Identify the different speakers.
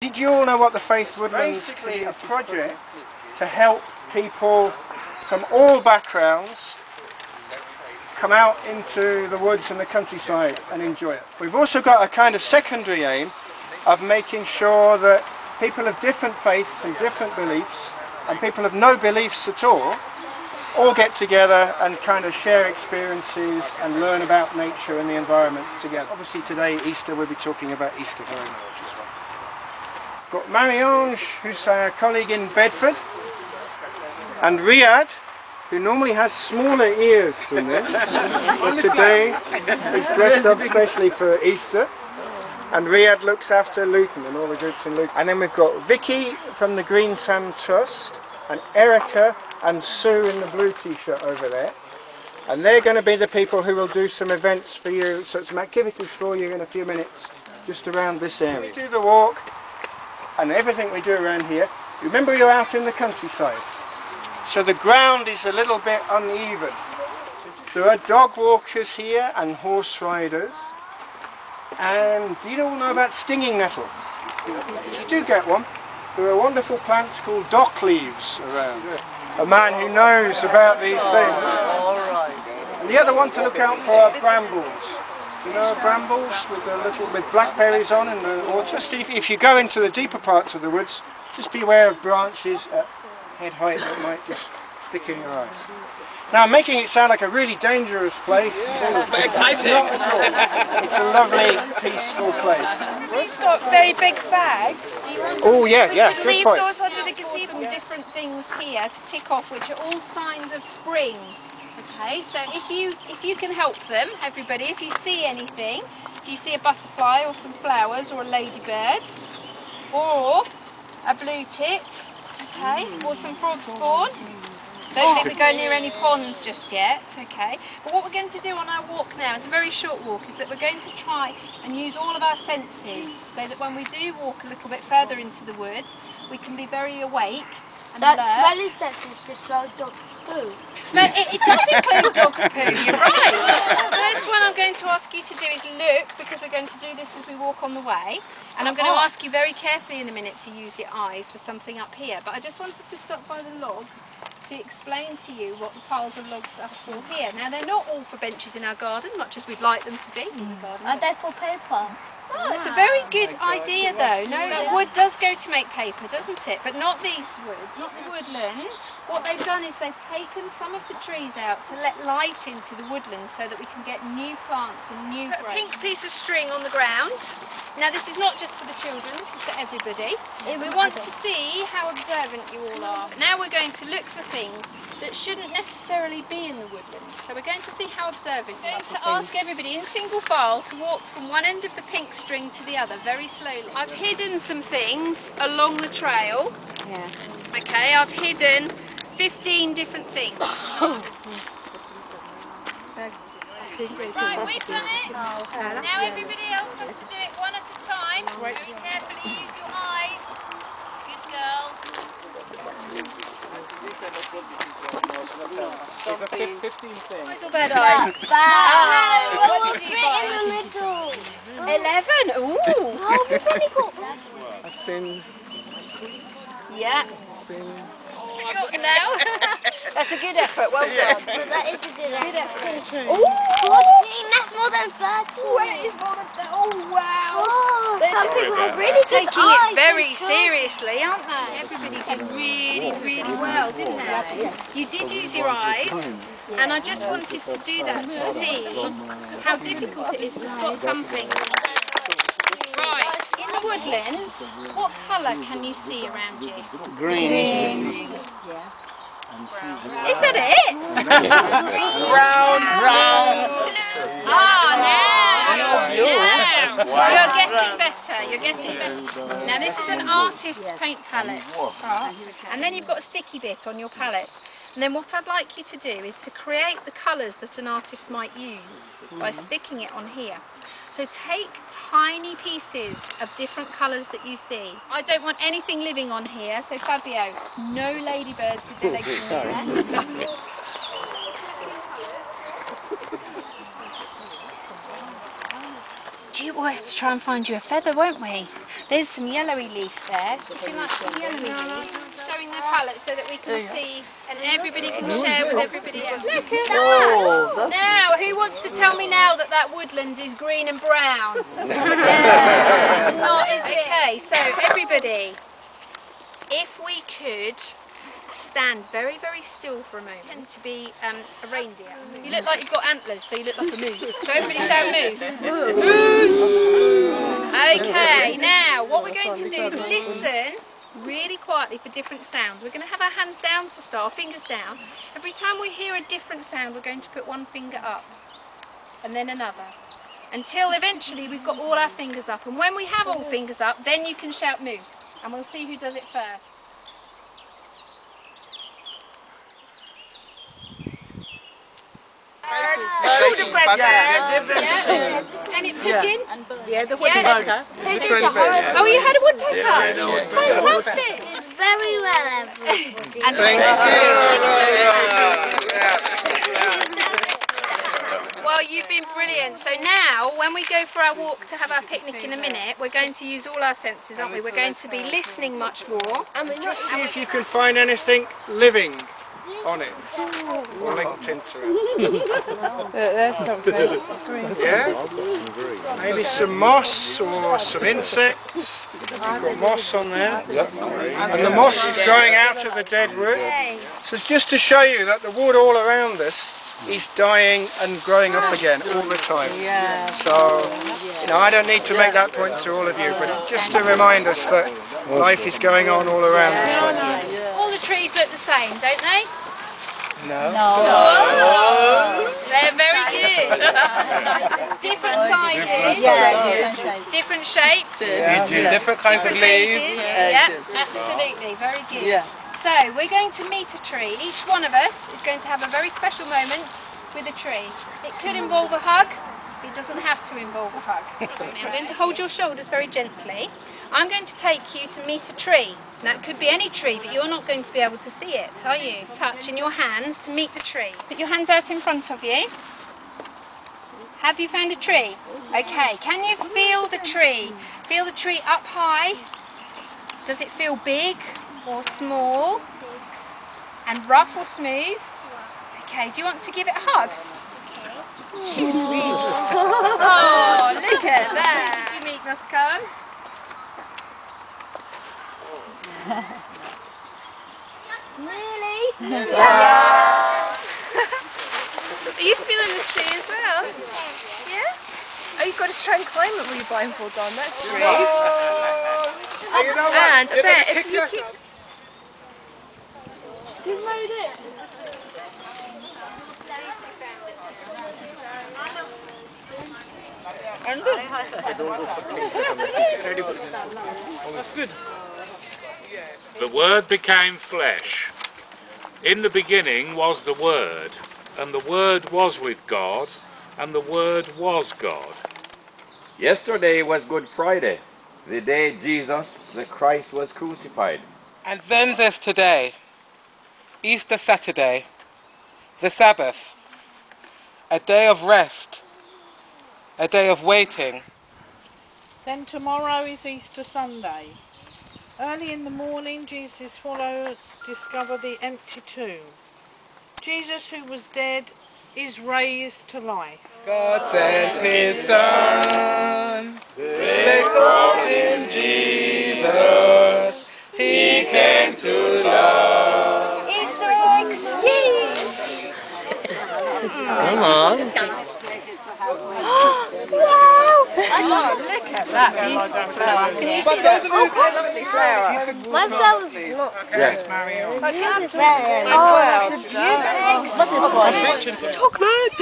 Speaker 1: Did you all know what the Faith Woodlands? Basically a project to help people from all backgrounds come out into the woods and the countryside and enjoy it. We've also got a kind of secondary aim of making sure that people of different faiths and different beliefs, and people of no beliefs at all get together and kind of share experiences and learn about nature and the environment together. Obviously today, Easter, we'll be talking about Easter very much as well. Got Marie-Ange, who's our colleague in Bedford, and Riyadh, who normally has smaller ears than this, but today is dressed up specially for Easter. And Riyadh looks after Luton and all the groups in Luton. And then we've got Vicky from the Green Sand Trust, and Erica and Sue in the blue t-shirt over there. And they're going to be the people who will do some events for you, so some activities for you in a few minutes, just around this area. We do the walk and everything we do around here. Remember, you're out in the countryside, so the ground is a little bit uneven. There are dog walkers here and horse riders. And do you all know about stinging nettles? If you do get one, there are wonderful plants called dock leaves around. A man who knows about these things. And the other one to look out for are brambles. You know brambles with blackberries on in the orchard. Just if you go into the deeper parts of the woods, just beware of branches at head height that might just stick in your eyes. Now, I'm making it sound like a really dangerous place.
Speaker 2: Exciting!
Speaker 1: It's a lovely, peaceful place.
Speaker 3: He's got very big bags.
Speaker 1: Oh yeah, good
Speaker 3: Leave
Speaker 1: point.
Speaker 3: those under the gazebo. Some different things here to tick off, which are all signs of spring. Okay, so if you can help them, everybody, if you see anything, if you see a butterfly or some flowers or a ladybird or a blue tit, okay, or some frog spawn. Don't think we go near any ponds just yet, okay? But what we're going to do on our walk now, it's a very short walk, is that we're going to try and use all of our senses so that when we do walk a little bit further into the woods, we can be very awake and alert.
Speaker 4: That smell is just like dog poo.
Speaker 3: It does include dog poo, you're right. The first one I'm going to ask you to do is look, because we're going to do this as we walk on the way. And I'm going to ask you very carefully in a minute to use your eyes for something up here. But I just wanted to stop by the logs to explain to you what the piles of logs are for here. Now, they're not all for benches in our garden, much as we'd like them to be in the garden.
Speaker 4: Are they for paper?
Speaker 3: Oh, that's a very good idea, though. No, that wood does go to make paper, doesn't it? But not these wood. This woodland, what they've done is they've taken some of the trees out to let light into the woodland so that we can get new plants and new growth. A pink piece of string on the ground. Now, this is not just for the children, this is for everybody. We want to see how observant you all are. Now we're going to look for things that shouldn't necessarily be in the woodlands. So we're going to see how observant you are. I'm going to ask everybody in single file to walk from one end of the pink string to the other, very slowly. I've hidden some things along the trail. Yeah. Okay, I've hidden 15 different things. Right, we've done it. Now everybody else has to do it one at a time. Very carefully, use your eyes. Good girls.
Speaker 1: There's 15 things.
Speaker 3: Eyes or bad eyes? Bad.
Speaker 4: What did you find? In the middle.
Speaker 3: 11. Ooh.
Speaker 4: Oh, we've only got that.
Speaker 2: I've seen sweets.
Speaker 3: Yeah.
Speaker 2: I've seen...
Speaker 3: Got them now. That's a good effort. Well done.
Speaker 4: But that is a good effort.
Speaker 3: Ooh.
Speaker 4: 14, that's more than 30.
Speaker 3: Ooh, it is more than that. Oh, wow.
Speaker 4: Oh,
Speaker 3: They're
Speaker 4: some people have really good
Speaker 3: taking
Speaker 4: eyes.
Speaker 3: it very seriously, aren't they? Everybody did really, really well, didn't they? You did use your eyes, and I just wanted to do that to see how difficult it is to spot something. Right, in the woodlands, what colour can you see around you?
Speaker 1: Green.
Speaker 3: Is that it?
Speaker 2: Brown.
Speaker 3: Ah, now! You're getting better, you're getting better. Now this is an artist's paint palette. And then you've got a sticky bit on your palette. And then what I'd like you to do is to create the colours that an artist might use by sticking it on here. So take tiny pieces of different colours that you see. I don't want anything living on here, so Fabio, no ladybirds with their legs in the air. We'll have to try and find you a feather, won't we? There's some yellowy leaf there. Would you like some yellowy leaf? Showing their palette so that we can see and everybody can share with everybody else. Look at that! Now, who wants to tell me now that that woodland is green and brown? Yeah, it's not, is it? Okay, so everybody, if we could stand very, very still for a moment. Tend to be a reindeer. You look like you've got antlers, so you look like a moose. So everybody shout moose. Moose! Okay, now what we're going to do is listen really quietly for different sounds. We're going to have our hands down to start, fingers down. Every time we hear a different sound, we're going to put one finger up and then another. Until eventually we've got all our fingers up. And when we have all fingers up, then you can shout moose. And we'll see who does it first. And it pigeon?
Speaker 5: Yeah, the woodpecker.
Speaker 3: Oh, you had a woodpecker? Fantastic.
Speaker 4: Very well, everybody.
Speaker 3: And
Speaker 1: Thank
Speaker 3: well, you've been brilliant. So now, when we go for our walk to have our picnic in a minute, we're going to use all our senses, aren't we? We're going to be listening much more.
Speaker 1: Just see if you can find anything living on it, or linked into it.
Speaker 5: There's something.
Speaker 1: Yeah? Maybe some moss or some insects. You've got moss on there. And the moss is growing out of the dead wood. So it's just to show you that the wood all around us is dying and growing up again all the time. So, you know, I don't need to make that point to all of you, but it's just to remind us that life is going on all around us.
Speaker 3: All the trees look the same, don't they?
Speaker 1: No.
Speaker 3: They're very good. Different sizes, different shapes,
Speaker 2: Different kinds of leaves.
Speaker 3: Yeah, absolutely, very good. So we're going to meet a tree. Each one of us is going to have a very special moment with a tree. It could involve a hug. It doesn't have to involve a hug. I'm going to hold your shoulders very gently. I'm going to take you to meet a tree. Now it could be any tree, but you're not going to be able to see it, are you? Touch in your hands to meet the tree. Put your hands out in front of you. Have you found a tree? Okay, can you feel the tree? Feel the tree up high. Does it feel big or small? And rough or smooth? Okay, do you want to give it a hug? She's really... Oh, look at that! Did you meet Muscan?
Speaker 4: Nearly.
Speaker 5: Are you feeling the tree as well? Yeah? Oh, you've got to try and climb it with your blindfold on, that's true. And I bet if you keep... You made it!
Speaker 2: That's good.
Speaker 6: The Word became flesh. In the beginning was the Word, and the Word was with God, and the Word was God.
Speaker 7: Yesterday was Good Friday, the day Jesus, the Christ, was crucified.
Speaker 2: And then there's today, Easter Saturday, the Sabbath, a day of rest, a day of waiting.
Speaker 8: Then tomorrow is Easter Sunday. Early in the morning, Jesus' followers discover the empty tomb. Jesus, who was dead, is raised to life.
Speaker 2: God sent his Son, they called him Jesus, he came to love.
Speaker 3: Easter eggs!
Speaker 2: Come on.
Speaker 3: Wow! Oh, look at that beautiful flower. Can you see that? Lovely flower.
Speaker 4: My flower's not
Speaker 7: Yes.
Speaker 4: very
Speaker 3: Oh, it's a beautiful egg.
Speaker 2: Chocolate!